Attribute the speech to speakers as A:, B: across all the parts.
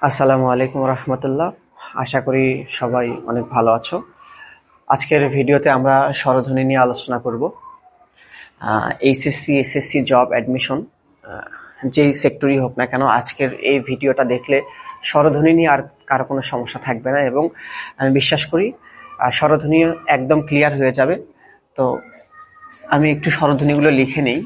A: আসসালামু আলাইকুম রহমতুল্লাহ। আশা করি সবাই অনেক ভালো আছো। আজকের ভিডিওতে আমরা স্বরধ্বনি নিয়ে আলোচনা করব। এইচএসসি এসএসসি জব অ্যাডমিশন যেই সেক্টরই হোক না কেন, আজকের এই ভিডিওটা দেখলে স্বরধ্বনি নিয়ে আর কারো কোনো সমস্যা থাকবে না এবং আমি বিশ্বাস করি স্বরধ্বনি একদম ক্লিয়ার হয়ে যাবে। তো আমি একটু স্বরধ্বনিগুলো লিখে নিই।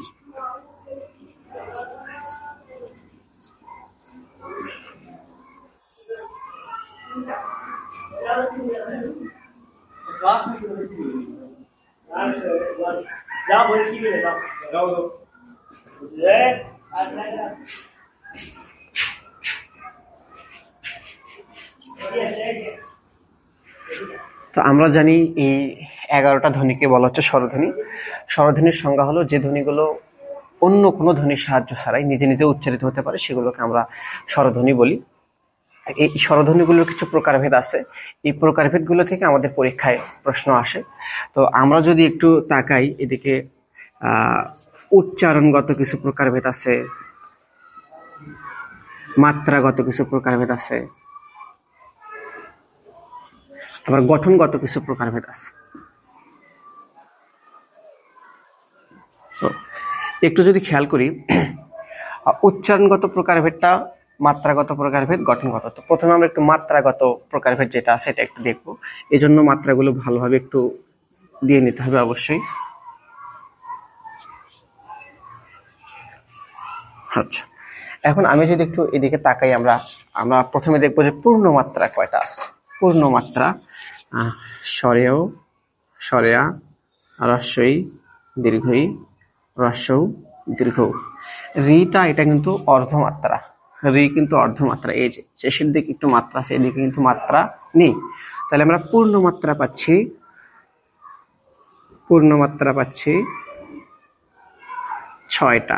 A: তো আমরা জানি এই 11টা ধ্বনিকে বলা হচ্ছে স্বরধ্বনি। স্বরধ্বনির সংজ্ঞা হলো যে ধ্বনিগুলো অন্য কোনো ধ্বনির সাহায্য ছাড়াই নিজে নিজে উচ্চারিত হতে পারে, সেগুলোকে আমরা স্বরধ্বনি বলি। এই স্বরধ্বনিগুলোর কিছু প্রকারভেদ আছে। এই প্রকারভেদগুলো থেকে আমাদের পরীক্ষায় প্রশ্ন আসে। তো আমরা যদি একটু তাকাই এদিকে, উচ্চারণগত কিছু প্রকারভেদ আছে, মাত্রাগত কিছু প্রকারভেদ আছে, আবার গঠনগত কিছু প্রকারভেদ আছে। তো একটু যদি খেয়াল করি, উচ্চারণগত প্রকারভেদটা, মাত্রাগত প্রকারভেদ, গঠনগত। তো প্রথমে আমরা একটু মাত্রাগত প্রকারভেদ যেটা আছে এটা একটু দেখবো। এই জন্য মাত্রাগুলো ভালোভাবে একটু দিয়ে নিতে হবে অবশ্যই। আচ্ছা, এখন আমি যদি একটু এদিকে তাকাই, আমরা প্রথমে দেখবো যে পূর্ণ মাত্রা কয়টা আছে। পূর্ণ মাত্রা স্বরেয়, স্বরেয়া, হ্রস্বই, দীর্ঘই, হ্রস্বউ, দীর্ঘ। রিটা এটা কিন্তু অর্ধমাত্রা, রি কিন্তু অর্ধমাত্রা। এই যে শেষের দিকে একটু মাত্রা আছে, এদিকে কিন্তু মাত্রা নেই। তাহলে আমরা পূর্ণ মাত্রা পাচ্ছি, পূর্ণ মাত্রা পাচ্ছি 6টা।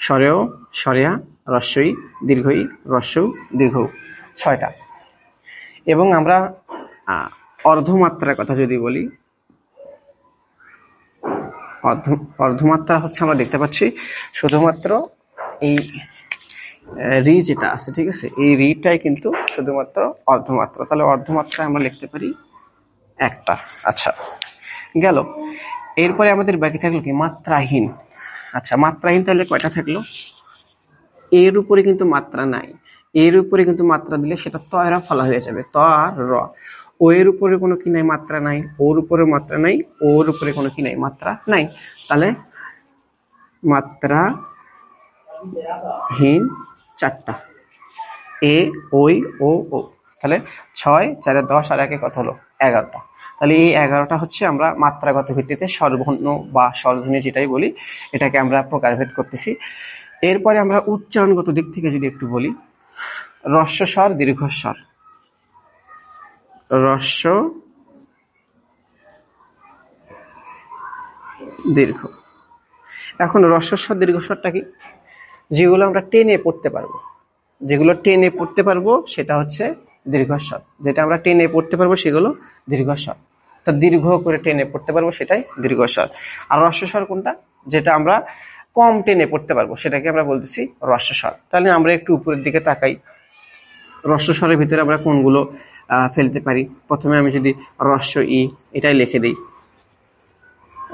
A: স্বরেয়, স্বরেয়া, হ্রস্বই, দীর্ঘই, হ্রস্বউ, দীর্ঘ, 6টা। এবং আমরা অর্ধমাত্রার কথা যদি বলি, অর্ধমাত্রা হচ্ছে আমরা দেখতে পাচ্ছি শুধুমাত্র এই রি যেটা আছে, ঠিক আছে, এই রিটাই কিন্তু শুধুমাত্র অর্ধমাত্রা। তাহলে অর্ধমাত্রা আমরা লিখতে পারি 1টা। আচ্ছা, গেল। এরপরে আমাদের বাকি থাকলো কি মাত্রাহীন। আচ্ছা, মাত্রাহীন তাহলে কয়টা থাকলো? এর উপরে কিন্তু মাত্রা নাই, এর উপরে কিন্তু মাত্রা দিলে সেটা ত এর ফলা হয়ে যাবে, ত আর র। ও এর উপরে কোনো কি নাই, মাত্রা নাই। ওর উপরে মাত্রা নাই, ওর উপরে কোনো কি নাই, মাত্রা নাই। তাহলে মাত্রাহীন 4টা, এ, ওই, ও, ও। তাহলে 6, 4, 10 আর 1 কত হলো? 11টা। তাহলে এই 11টা হচ্ছে আমরা মাত্রাগত ভিত্তিতে স্বরবর্ণ বা স্বরধ্বনি যেটাই বলি, এটাকে আমরা প্রকারভেদ করতেছি। এরপরে আমরা উচ্চারণগত দিক থেকে যদি একটু বলি, হ্রস্বস্বর, দীর্ঘস্বর, হ্রস্ব, দীর্ঘ। এখন হ্রস্বস্বর দীর্ঘস্বরটা কি? যেগুলো আমরা টেনে পড়তে পারবো, যেগুলো টেনে পড়তে পারবো সেটা হচ্ছে দীর্ঘস্বর। যেটা আমরা টেনে পড়তে পারবো সেগুলো দীর্ঘস্বর। তা দীর্ঘ করে টেনে পড়তে পারবো সেটাই দীর্ঘস্বর। আর হ্রস্বস্বর কোনটা? যেটা আমরা কম টেনে পড়তে পারবো সেটাকে আমরা বলতেছি হ্রস্বস্বর। তাহলে আমরা একটু উপরের দিকে তাকাই, হ্রস্বস্বরের ভিতরে আমরা কোনগুলো ফেলতে পারি। প্রথমে আমি যদি হ্রস্ব ই এটাই লিখে দিই,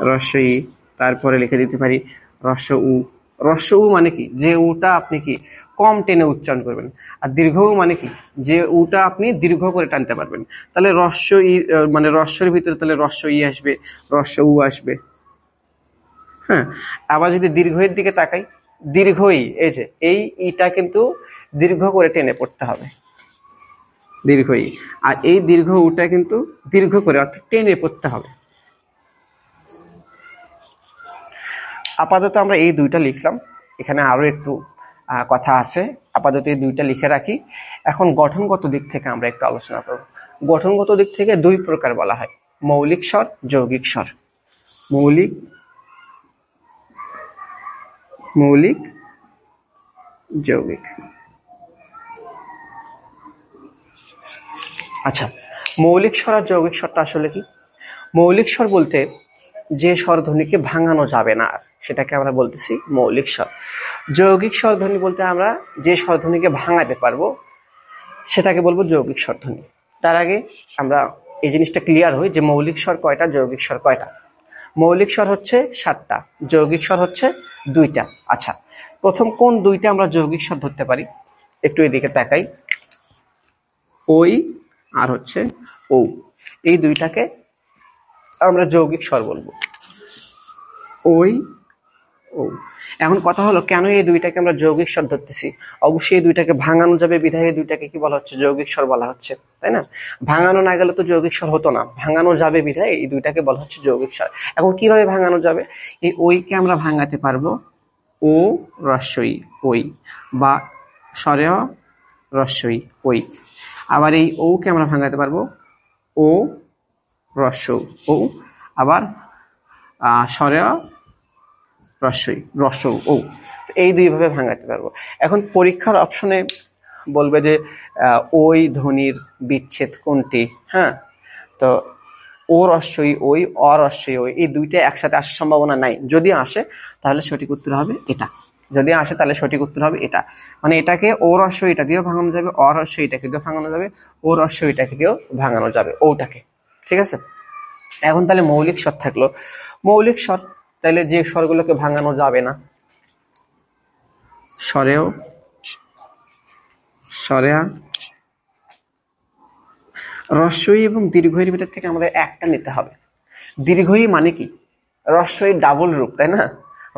A: হ্রস্ব ই, তারপরে লিখে দিতে পারি হ্রস্ব উ। হ্রস্ব উ মানে কি? যে উটা আপনি কি কম টেনে উচ্চারণ করবেন। আর দীর্ঘ উ মানে কি? যে উটা আপনি দীর্ঘ করে টানতে পারবেন। তাহলে হ্রস্ব ই মানে হ্রস্বের ভিতরে তাহলে হ্রস্ব ই আসবে, হ্রস্ব উ আসবে। হ্যাঁ, আবার যদি দীর্ঘের দিকে তাকাই, দীর্ঘ ই, এই যে এই ইটা কিন্তু দীর্ঘ করে টেনে পড়তে হবে, দীর্ঘ ই। আর এই দীর্ঘ উটা কিন্তু দীর্ঘ করে অর্থাৎ টেনে পড়তে হবে। আপাতত আমরা এই দুইটা লিখলাম, এখানে আরো একটু কথা আছে, আপাতত এই দুইটা লিখে রাখি। এখন গঠনগত দিক থেকে আমরা একটু আলোচনা করব। গঠনগত দিক থেকে দুই প্রকার বলা হয়, মৌলিক স্বর, যৌগিক স্বর। মৌলিক, মৌলিক, যৌগিক। আচ্ছা, মৌলিক স্বর আর যৌগিক স্বরটা আসলে কি? মৌলিক স্বর বলতে যে স্বরধ্বনিকে ভাঙানো যাবে না সেটাকে আমরা বলতেছি মৌলিক স্বর। যৌগিক স্বরধ্বনি বলতে আমরা যে স্বরধ্বনিকে ভাঙাতে পারবো সেটাকে বলবো যৌগিক স্বরধ্বনি। তার আগে আমরা এই জিনিসটা ক্লিয়ার হই যে মৌলিক স্বর কয়টা, যৌগিক স্বর কয়টা। মৌলিক স্বর হচ্ছে 7টা, যৌগিক স্বর হচ্ছে 2টা। আচ্ছা, প্রথম কোন 2টা আমরা যৌগিক স্বর ধরতে পারি, একটু এদিকে তাকাই। ওই আর হচ্ছে ও, এই 2টাকে আমরা যৌগিক স্বর বলবো, ওই ও। এখন কথা হলো কেন এই 2টাকে আমরা যৌগিক স্বর ধরতেছি? অবশ্যই এই 2টাকে ভাঙানো যাবে বিধায় এই 2টাকে কি বলা হচ্ছে, যৌগিক স্বর বলা হচ্ছে, তাই না? ভাঙানো না গেলে তো যৌগিক স্বর হতো না, ভাঙানো যাবে বিধায় এই 2টাকে বলা হচ্ছে যৌগিক স্বর। এখন কিভাবে ভাঙানো যাবে? এই ওইকে আমরা ভাঙাতে পারবো ও রস্বই ওই, বা স্বরেয় রস্বই ওই। আবার এই ওকে আমরা ভাঙাতে পারবো ও রস্ব ও, আবার স্বরেয় রস্বই রস্ব ও। এই 2ভাবে ভাঙাতে পারবো। এখন পরীক্ষার অপশনে বলবে যে ওই ধ্বনির বিচ্ছেদ কোনটি। হ্যাঁ, তো ও রস্বই ওই, অরস্বই ওই, এই 2টা একসাথে আসার সম্ভাবনা নাই। যদি আসে তাহলে সঠিক উত্তর হবে এটা, যদি আসে তাহলে সঠিক উত্তর হবে এটা। মানে এটাকে ও রস্বই এটা দিয়েও ভাঙানো যাবে, অরস্বই এটাকে দিয়েও ভাঙানো যাবে, ও রস্বই এটাকে দিয়েও ভাঙানো যাবে, ওটাকে। ঠিক আছে, এখন তাহলে মৌলিক স্বর থাকলো। মৌলিক স্বর তাহলে যে স্বরগুলোকে ভাঙানো যাবে না, স্বরেও, স্বরেয়া, রস্বই এবং দীর্ঘইয়ের ভিতর থেকে আমাদের একটা নিতে হবে। দীর্ঘই মানে কি, রস্বই ডাবল রূপ, তাই না?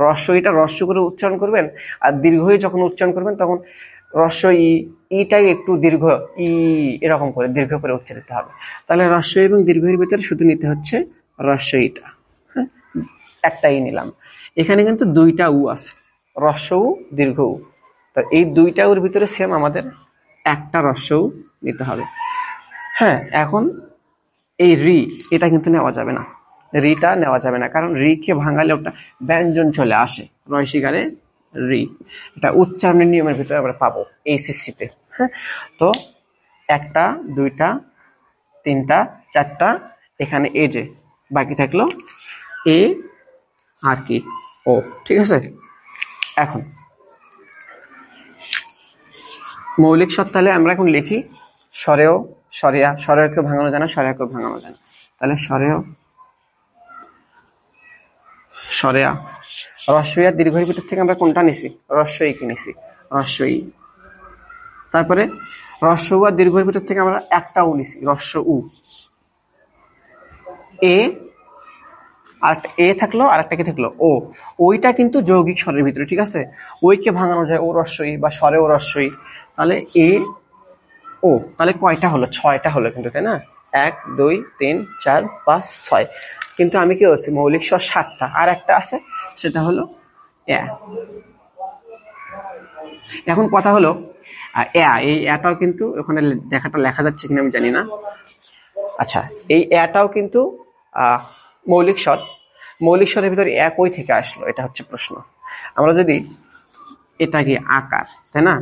A: রস্বইটা রস্ব করে উচ্চারণ করবেন, আর দীর্ঘই যখন উচ্চারণ করবেন তখন রস্বই ইটাই একটু দীর্ঘ, ই এরকম করে দীর্ঘ করে উচ্চারিত হবে। তাহলে রস্বই এবং দীর্ঘের ভিতরে শুধু নিতে হচ্ছে রস্বইটা। হ্যাঁ, একটাই নিলাম। এখানে কিন্তু 2টা উ আছে, রস্ব উ, দীর্ঘ উ। তো এই 2টা উর ভিতরে সেম আমাদের একটা রস্ব উ নিতে হবে। হ্যাঁ, এখন এই রি, এটা কিন্তু নেওয়া যাবে না, রিটা নেওয়া যাবে না, কারণ রি কে ভাঙালে ওটা ব্যঞ্জন চলে আসে, রয়সিকারে রি। এটা উচ্চারণের নিয়মের ভিতরে আমরা পাবো এইচএসসিতে। হ্যাঁ, তো 1টা 2টা 3টা 4টা, এখানে এ যে বাকি থাকলো এ আর কি ও। ঠিক আছে, এখন মৌলিক স্বর তাহলে আমরা এখন লিখি স্বরেও, স্বরেয়া, স্বরেয়কে ভাঙানো যায় না, স্বরেয়াকে ভাঙানো যায় না। তাহলে স্বরেয়, স্বরেয়া। রস্বই আর দীর্ঘের ভিতর থেকে আমরা কোনটা নিছি, রস্বই কি নিছি, রস্বই। তারপরে রস্ব উ আর দীর্ঘের ভিতর থেকে আমরা একটা উ নিছি, রস্ব উ। এ আর এ থাকলো, আর একটা কি থাকলো, ও। ওইটা কিন্তু যৌগিক স্বরের ভিতরে। ঠিক আছে, ওইকে ভাঙানো যায় ও রস্বই বা স্বরে ও রস্বই। তাহলে এ ও, তাহলে কয়টা হলো, 6টা হলো কিন্তু, তাই না? 1 2 3 4 5 6। কিন্তু আমি কি বলছি, মৌলিক স্বর 7টা, আর একটা আছে সেটা হলো এ। এখন কথা হলো এই এটাও কিন্তু ওখানে দেখাটা লেখা যাচ্ছে কিনা আমি জানি না। আচ্ছা, এই এটাও কিন্তু মৌলিক স্বর। মৌলিক স্বরের ভিতরে এক ওই থেকে আসলো, এটা হচ্ছে প্রশ্ন। আমরা যদি এটা কি আকার, তাই না,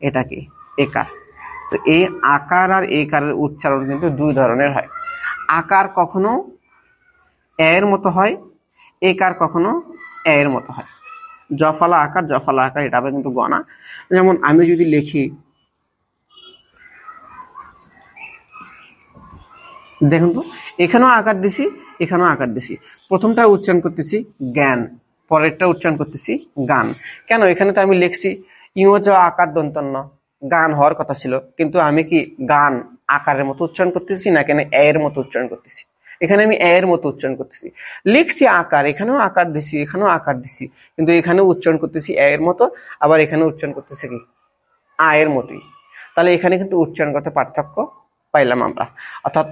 A: এটা কি একার। তো এই আকার আর একারের উচ্চারণ কিন্তু 2 ধরনের হয়। আকার কখনো এর মতো হয়, একার কখনো এর মতো হয়। জফলা আকার, জফলা আকার, এটা আবার কিন্তু গণা। যেমন আমি যদি লিখি, দেখুন তো, এখানেও আকার দিছি, এখানেও আকার দিছি। প্রথমটা উচ্চারণ করতেছি জ্ঞান, পরেরটা উচ্চারণ করতেছি গান। কেন? এখানে তো আমি লিখছি ইংজ আকার দন্তন্য, গান হওয়ার কথা ছিল, কিন্তু আমি কি গান আকারের মতো উচ্চারণ করতেছি না, কেন এর মতো উচ্চারণ করতেছি? এখানে আমি এর মতো উচ্চারণ করতেছি, লিখছি আকার, এখানেও আকার দিছি, এখানেও আকার দিছি, কিন্তু এখানেও উচ্চারণ করতেছি এর মতো, আবার এখানে উচ্চারণ করতেছি কি আয়ের মতোই। তাহলে এখানে কিন্তু উচ্চারণ করতে পার্থক্য পাইলাম আমরা। অর্থাৎ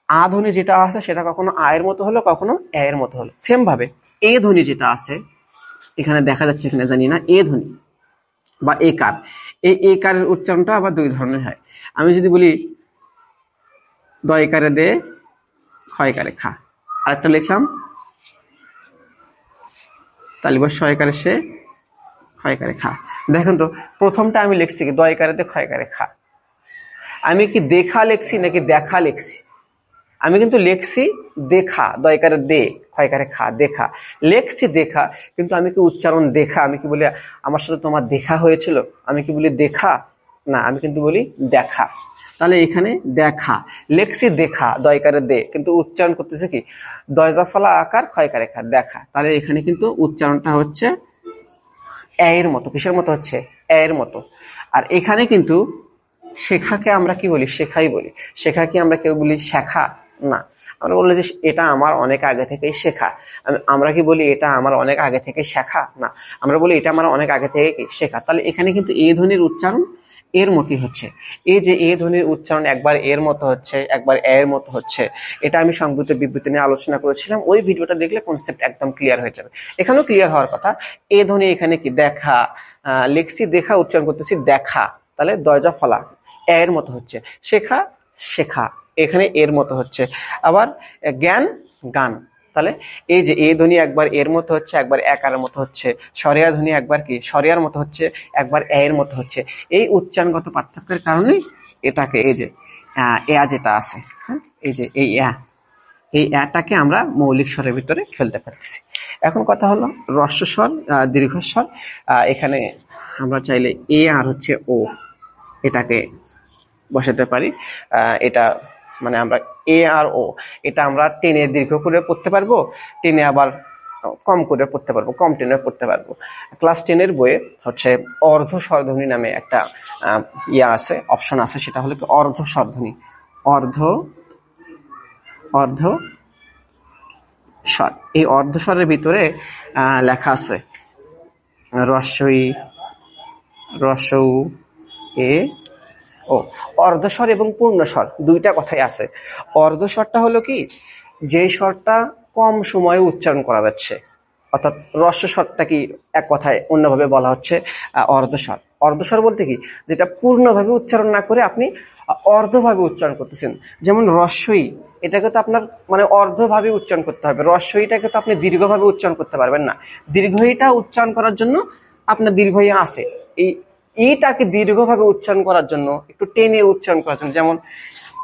A: আ ধ্বনি যেটা আছে সেটা কখনো আয়ের মতো হলো, কখনো এর মতো হলো। সেম ভাবে এ ধ্বনি যেটা আছে, এখানে দেখা যাচ্ছে কিনা জানি না, এ ধ্বনি বা একার, এই একারের উচ্চারণটা আবার 2 ধরনের হয়। আমি যদি বলি দয়কারে দে, ক্ষয়কারে খা, আরেকটা লিখলাম তালিবাস ছয়কারে সে, ক্ষয়কারে খা। দেখেন তো, প্রথমটা আমি লিখছি কি দয়কারে দে, ক্ষয়কারে খা। আমি কি দেখা লিখছি নাকি দেখা লিখছি? আমি কিন্তু লেখছি দেখা, দয়কারে দে, ক্ষয়কারে খা, দেখা লেখছি দেখা, কিন্তু আমি কি উচ্চারণ দেখা? আমি কি বলি আমার সাথে তোমার দেখা হয়েছিল? আমি কি বলি দেখা? না, আমি কিন্তু বলি দেখা। তাহলে এখানে দেখা লেখছি দেখা, দয়কারে দে, কিন্তু উচ্চারণ করতেছে কি দয়জাফলা আকার ক্ষয়কারে খা, দেখা। তাহলে এখানে কিন্তু উচ্চারণটা হচ্ছে এর মতো। কিসের মতো হচ্ছে? এর মতো। আর এখানে কিন্তু শেখাকে আমরা কি বলি? শেখাই বলি। শেখা কি আমরা কেউ বলি শেখা? না, আমরা বলি যে এটা আমার অনেক আগে থেকেই শেখা। আমরা কি বলি এটা আমার অনেক আগে থেকে শেখা? না, আমরা বলি এটা আমার অনেক আগে থেকে কি শেখা। তাহলে এখানে কিন্তু এ ধ্বনির উচ্চারণ এর মতই হচ্ছে। এই যে এ ধ্বনির উচ্চারণ একবার এর মতো হচ্ছে, একবার এর মতো হচ্ছে, এটা আমি সংযুক্ত বিবৃতি নিয়ে আলোচনা করেছিলাম। ওই ভিডিওটা দেখলে কনসেপ্ট একদম ক্লিয়ার হয়ে যাবে। এখানেও ক্লিয়ার হওয়ার কথা। এ ধ্বনি এখানে কি দেখা, লেখছি দেখা, উচ্চারণ করতেছি দেখা। তাহলে দয়জা ফলা এর মতো হচ্ছে। শেখা শেখা, এখানে এর মতো হচ্ছে। আবার জ্ঞান গান। তাহলে এই যে এ ধ্বনি একবার এর মতো হচ্ছে, একবার একারের মতো হচ্ছে। সরিয়া ধ্বনি একবার কি সরিয়ার মতো হচ্ছে, একবার এর মতো হচ্ছে। এই উচ্চারণগত পার্থক্যের কারণে এটাকে এই যে এয়া যেটা আছে, হ্যাঁ, এই যে এই এটাকে আমরা মৌলিক স্বরের ভিতরে ফেলতে পারতেছি। এখন কথা হলো হ্রস্বস্বর, দীর্ঘস্বর। এখানে আমরা চাইলে এ আর হচ্ছে ও এটাকে বসাতে পারি। এটা মানে আমরা এ আর ও এটা আমরা টেনে দীর্ঘ করে পড়তে পারবো, টেনে আবার কম করে পড়তে পারবো, কম টেনে পড়তে পারবো। ক্লাস 10-এর বইয়ে হচ্ছে অর্ধ স্বরধ্বনি নামে একটা আছে, অপশন আছে। সেটা হলো কি অর্ধ স্বরধ্বনি, অর্ধ অর্ধ স্বর। এই অর্ধ স্বরের ভিতরে লেখা আছে রস্বই, রস্বউ, এ ও। অর্ধস্বর এবং পূর্ণস্বর দুইটা কথাই আছে। অর্ধস্বরটা হলো কি যে স্বরটা কম সময়ে উচ্চারণ করা যাচ্ছে, অর্থাৎ হ্রস্ব স্বরটা কি এক কথায় অন্যভাবে বলা হচ্ছে অর্ধস্বর। অর্ধস্বর বলতে কি যেটা পূর্ণভাবে উচ্চারণ না করে আপনি অর্ধভাবে উচ্চারণ করতেছেন। যেমন রস্বই, এটাকে তো আপনার মানে অর্ধভাবে উচ্চারণ করতে হবে। রস্বইটাকে তো আপনি দীর্ঘভাবে উচ্চারণ করতে পারবেন না। দীর্ঘইটা উচ্চারণ করার জন্য আপনার দীর্ঘই আছে। এই এইটাকে দীর্ঘভাবে উচ্চারণ করার জন্য, একটু টেনে উচ্চারণ করার জন্য, যেমন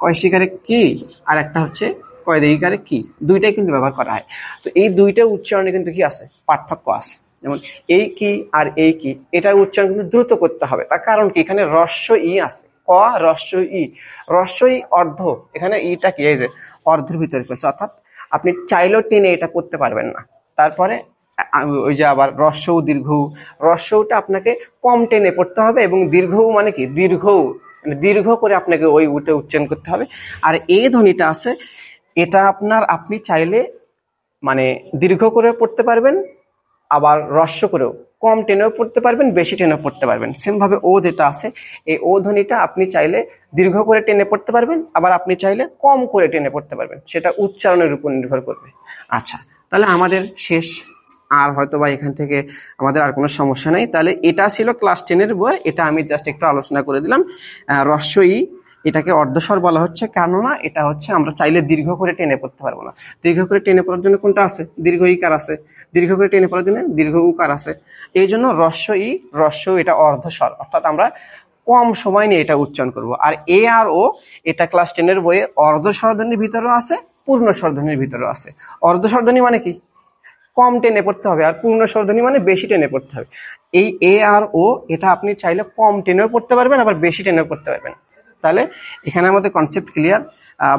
A: কয় শিকারে কি আর একটা হচ্ছে কয় দিকারে কি, দুইটাই কিন্তু ব্যবহার করা হয়। তো এই দুইটা উচ্চারণে কিন্তু কি আছে? পার্থক্য আছে। যেমন এই কি আর এই কি, এটা উচ্চারণ কিন্তু দ্রুত করতে হবে। তার কারণ কি এখানে হ্রস্ব ই আছে, ক হ্রস্ব ই, হ্রস্ব ই অর্ধ, এখানে ইটা কি এই যে অর্ধের ভিতরে ফেলছে, অর্থাৎ আপনি চাইলেও টেনে এটা করতে পারবেন না। তারপরে ওই যে আবার হ্রস্বউ দীর্ঘউ, হ্রস্বউটা আপনাকে কম টেনে পড়তে হবে, এবং দীর্ঘউ মানে কি দীর্ঘউ মানে দীর্ঘ করে আপনাকে ওই উঠে উচ্চারণ করতে হবে। আর এই ধ্বনিটা আছে, এটা আপনি চাইলে মানে দীর্ঘ করে পড়তে পারবেন, আবার হ্রস্ব করেও কম টেনেও পড়তে পারবেন, বেশি টেনেও পড়তে পারবেন। সেম ভাবে ও যেটা আছে, এই ও ধ্বনিটা আপনি চাইলে দীর্ঘ করে টেনে পড়তে পারবেন, আবার আপনি চাইলে কম করে টেনে পড়তে পারবেন। সেটা উচ্চারণের উপর নির্ভর করবে। আচ্ছা, তাহলে আমাদের শেষ। আর হয়তো বা এখান থেকে আমাদের আর কোনো সমস্যা নেই। তাহলে এটা ছিল ক্লাস 10-এর বই, এটা আমি জাস্ট একটু আলোচনা করে দিলাম। হ্রস্ব ই এটাকে অর্ধস্বর বলা হচ্ছে, কেননা এটা হচ্ছে আমরা চাইলে দীর্ঘ করে টেনে পড়তে পারবো না। দীর্ঘ করে টেনে পড়ার জন্য কোনটা আছে? দীর্ঘ ইকার আছে। দীর্ঘ করে টেনে পড়ার জন্য দীর্ঘ উকার আছে। এই জন্য হ্রস্ব এটা অর্ধস্বর, অর্থাৎ আমরা কম সময় নিয়ে এটা উচ্চারণ করব। আর এ আর ও এটা ক্লাস 10-এর বইয়ে অর্ধ স্বরধ্বনির ভিতরেও আছে, পূর্ণ স্বরধ্বনির ভিতরেও আছে। অর্ধ স্বরধ্বনি মানে কি কম টেনে পড়তে হবে, আর পূর্ণ স্বরধ্বনি মানে বেশি টেনে পড়তে হবে। এই এ আর ও এটা আপনি চাইলে কম টেনেও পড়তে পারবেন, আবার বেশি টেনেও পড়তে পারবেন। তাহলে এখানে আমাদের কনসেপ্ট ক্লিয়ার।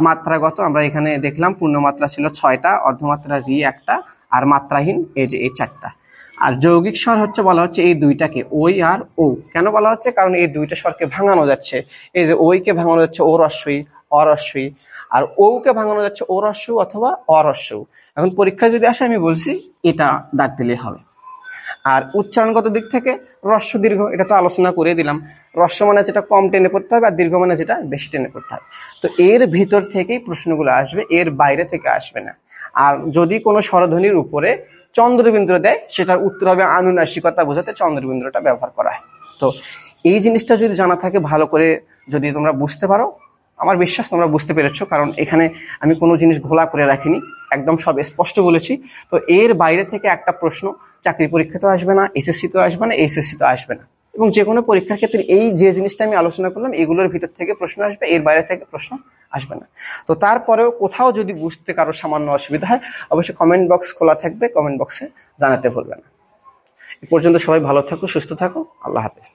A: মাত্রাগত আমরা এখানে দেখলাম পূর্ণমাত্রা ছিল 6টা, অর্ধমাত্রা রি 1টা, আর মাত্রাহীন এই যে এই 4টা। আর যৌগিক স্বর হচ্ছে বলা হচ্ছে এই দুইটাকে ওই আর ও। কেন বলা হচ্ছে? কারণ এই দুইটা স্বরকে ভাঙানো যাচ্ছে। এই যে ওইকে ভাঙানো যাচ্ছে ও রস্বই, অরস্বই, আর ওকে ভাঙানো যাচ্ছে ও রস্বউ অথবা অরস্বউ। এখন পরীক্ষা যদি আসে আমি বলছি এটা দাগ দিলে হবে। আর উচ্চারণগত দিক থেকে হ্রস্ব দীর্ঘ এটা তো আলোচনা করে দিলাম। হ্রস্ব মানে যেটা কম টেনে পড়তে হবে, আর দীর্ঘ মানে যেটা বেশি টেনে পড়তে হবে। তো এর ভিতর থেকেই প্রশ্নগুলো আসবে, এর বাইরে থেকে আসবে না। আর যদি কোনো স্বরধ্বনির উপরে চন্দ্রবিন্দু দেয়, সেটার উত্তর হবে আনুনাসিকতা বোঝাতে চন্দ্রবিন্দুটা ব্যবহার করা হয়। তো এই জিনিসটা যদি জানা থাকে, ভালো করে যদি তোমরা বুঝতে পারো, আমার বিশ্বাস তোমরা বুঝতে পেরেছো, কারণ এখানে আমি কোনো জিনিস ঘোলা করে রাখিনি, একদম সব স্পষ্ট বলেছি। তো এর বাইরে থেকে একটা প্রশ্ন চাকরি পরীক্ষাতেও আসবে না, এসএসসি তো আসবে না, এইচএসসি তো আসবে না, এবং যে কোনো পরীক্ষার ক্ষেত্রে এই যে জিনিসটা আমি আলোচনা করলাম এগুলোর ভিতর থেকে প্রশ্ন আসবে, এর বাইরে থেকে প্রশ্ন আসবে না। তো তারপরেও কোথাও যদি বুঝতে কারো সামান্য অসুবিধা হয়, অবশ্যই কমেন্ট বক্স খোলা থাকবে, কমেন্ট বক্সে জানাতে ভুলবে না। এ পর্যন্ত সবাই ভালো থাকো, সুস্থ থাকো, আল্লাহ হাফেজ।